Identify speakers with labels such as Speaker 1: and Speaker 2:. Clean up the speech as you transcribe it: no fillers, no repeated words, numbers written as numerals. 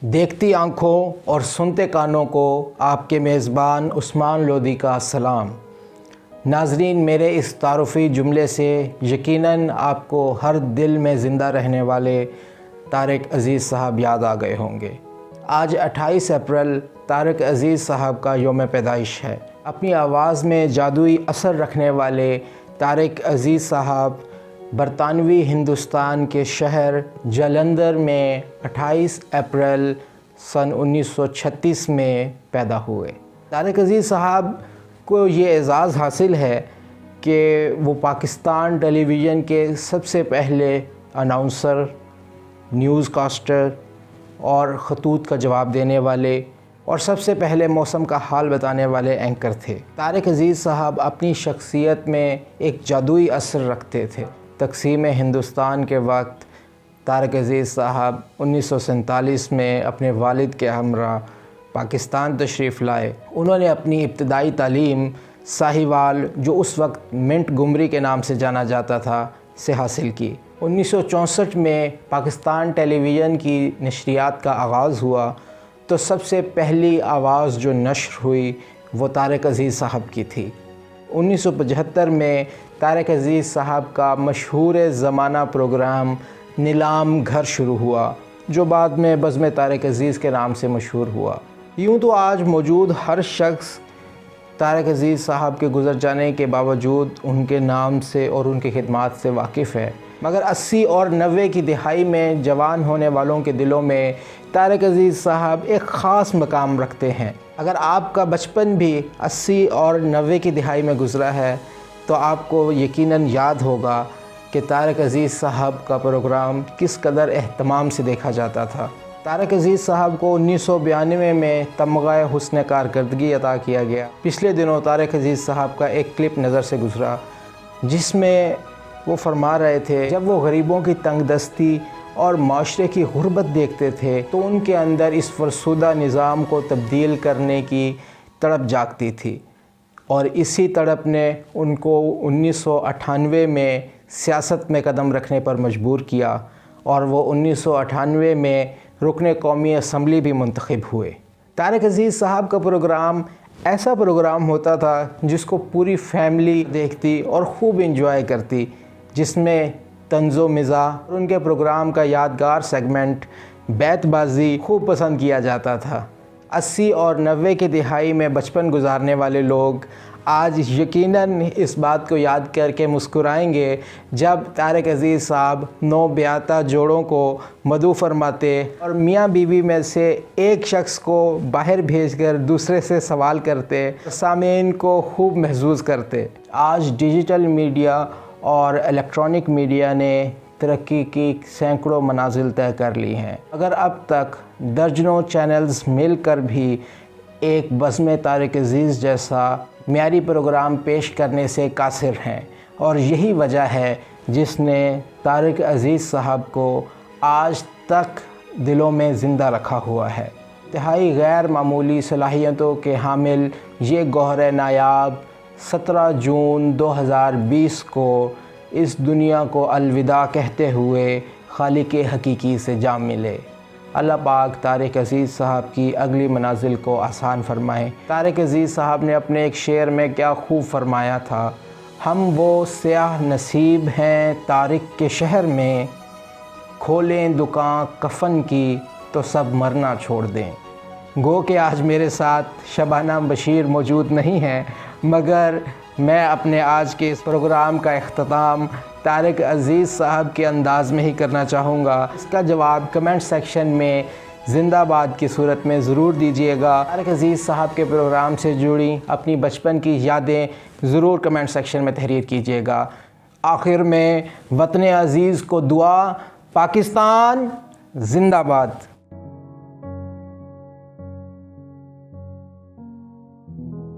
Speaker 1: دیکھتی آنکھوں اور سنتے کانوں کو آپ کے میزبان عثمان لودھی کا سلام۔ ناظرین، میرے اس تعارفی جملے سے یقیناً آپ کو ہر دل میں زندہ رہنے والے طارق عزیز صاحب یاد آ گئے ہوں گے۔ آج 28 اپریل طارق عزیز صاحب کا یوم پیدائش ہے۔ اپنی آواز میں جادوئی اثر رکھنے والے طارق عزیز صاحب برطانوی ہندوستان کے شہر جلندھر میں 28 اپریل سن 1936 میں پیدا ہوئے۔ طارق عزیز صاحب کو یہ اعزاز حاصل ہے کہ وہ پاکستان ٹیلی ویژن کے سب سے پہلے اناؤنسر، نیوز کاسٹر اور خطوط کا جواب دینے والے اور سب سے پہلے موسم کا حال بتانے والے اینکر تھے۔ طارق عزیز صاحب اپنی شخصیت میں ایک جادوئی اثر رکھتے تھے۔ تقسیم ہندوستان کے وقت طارق عزیز صاحب 1947 میں اپنے والد کے ہمراہ پاکستان تشریف لائے۔ انہوں نے اپنی ابتدائی تعلیم ساہیوال، جو اس وقت منٹ گمری کے نام سے جانا جاتا تھا، سے حاصل کی۔ 1964 میں پاکستان ٹیلی ویژن کی نشریات کا آغاز ہوا تو سب سے پہلی آواز جو نشر ہوئی وہ طارق عزیز صاحب کی تھی۔ 1975 میں طارق عزیز صاحب کا مشہور زمانہ پروگرام نیلام گھر شروع ہوا، جو بعد میں بزم طارق عزیز کے نام سے مشہور ہوا۔ یوں تو آج موجود ہر شخص طارق عزیز صاحب کے گزر جانے کے باوجود ان کے نام سے اور ان کی خدمات سے واقف ہے، مگر 80 اور 90 کی دہائی میں جوان ہونے والوں کے دلوں میں طارق عزیز صاحب ایک خاص مقام رکھتے ہیں۔ اگر آپ کا بچپن بھی 80 اور 90 کی دہائی میں گزرا ہے تو آپ کو یقیناً یاد ہوگا کہ طارق عزیز صاحب کا پروگرام کس قدر اہتمام سے دیکھا جاتا تھا۔ طارق عزیز صاحب کو 1992 میں تمغہ حسن کارکردگی عطا کیا گیا۔ پچھلے دنوں طارق عزیز صاحب کا ایک کلپ نظر سے گزرا جس میں وہ فرما رہے تھے جب وہ غریبوں کی تنگ دستی اور معاشرے کی غربت دیکھتے تھے تو ان کے اندر اس فرسودہ نظام کو تبدیل کرنے کی تڑپ جاگتی تھی، اور اسی تڑپ نے ان کو 1998 میں سیاست میں قدم رکھنے پر مجبور کیا، اور وہ 1998 میں رکن قومی اسمبلی بھی منتخب ہوئے۔ طارق عزیز صاحب کا پروگرام ایسا پروگرام ہوتا تھا جس کو پوری فیملی دیکھتی اور خوب انجوائے کرتی، جس میں طنز و مزاح اور ان کے پروگرام کا یادگار سیگمنٹ بیت بازی خوب پسند کیا جاتا تھا۔ 80 اور 90 کی دہائی میں بچپن گزارنے والے لوگ آج یقیناً اس بات کو یاد کر کے مسکرائیں گے جب طارق عزیز صاحب نو بیاتہ جوڑوں کو مدعو فرماتے اور میاں بیوی میں سے ایک شخص کو باہر بھیج کر دوسرے سے سوال کرتے، سامعین کو خوب محظوظ کرتے۔ آج ڈیجیٹل میڈیا اور الیکٹرانک میڈیا نے ترقی کی سینکڑوں منازل طے کر لی ہیں، مگر اب تک درجنوں چینلز مل کر بھی ایک بزم طارق عزیز جیسا معیاری پروگرام پیش کرنے سے قاصر ہیں، اور یہی وجہ ہے جس نے طارق عزیز صاحب کو آج تک دلوں میں زندہ رکھا ہوا ہے۔ انتہائی غیر معمولی صلاحیتوں کے حامل یہ گوہر نایاب 17 جون 2020 کو اس دنیا کو الوداع کہتے ہوئے خالق حقیقی سے جا ملے۔ اللہ پاک طارق عزیز صاحب کی اگلی منازل کو آسان فرمائے۔ طارق عزیز صاحب نے اپنے ایک شعر میں کیا خوب فرمایا تھا، ہم وہ سیاہ نصیب ہیں طارق کے شہر میں، کھولیں دکان کفن کی تو سب مرنا چھوڑ دیں۔ گو کہ آج میرے ساتھ شبانہ بشیر موجود نہیں ہیں، مگر میں اپنے آج کے اس پروگرام کا اختتام طارق عزیز صاحب کے انداز میں ہی کرنا چاہوں گا۔ اس کا جواب کمنٹ سیکشن میں زندہ باد کی صورت میں ضرور دیجیے گا۔ طارق عزیز صاحب کے پروگرام سے جڑی اپنی بچپن کی یادیں ضرور کمنٹ سیکشن میں تحریر کیجیے گا۔ آخر میں وطن عزیز کو دعا، پاکستان زندہ باد۔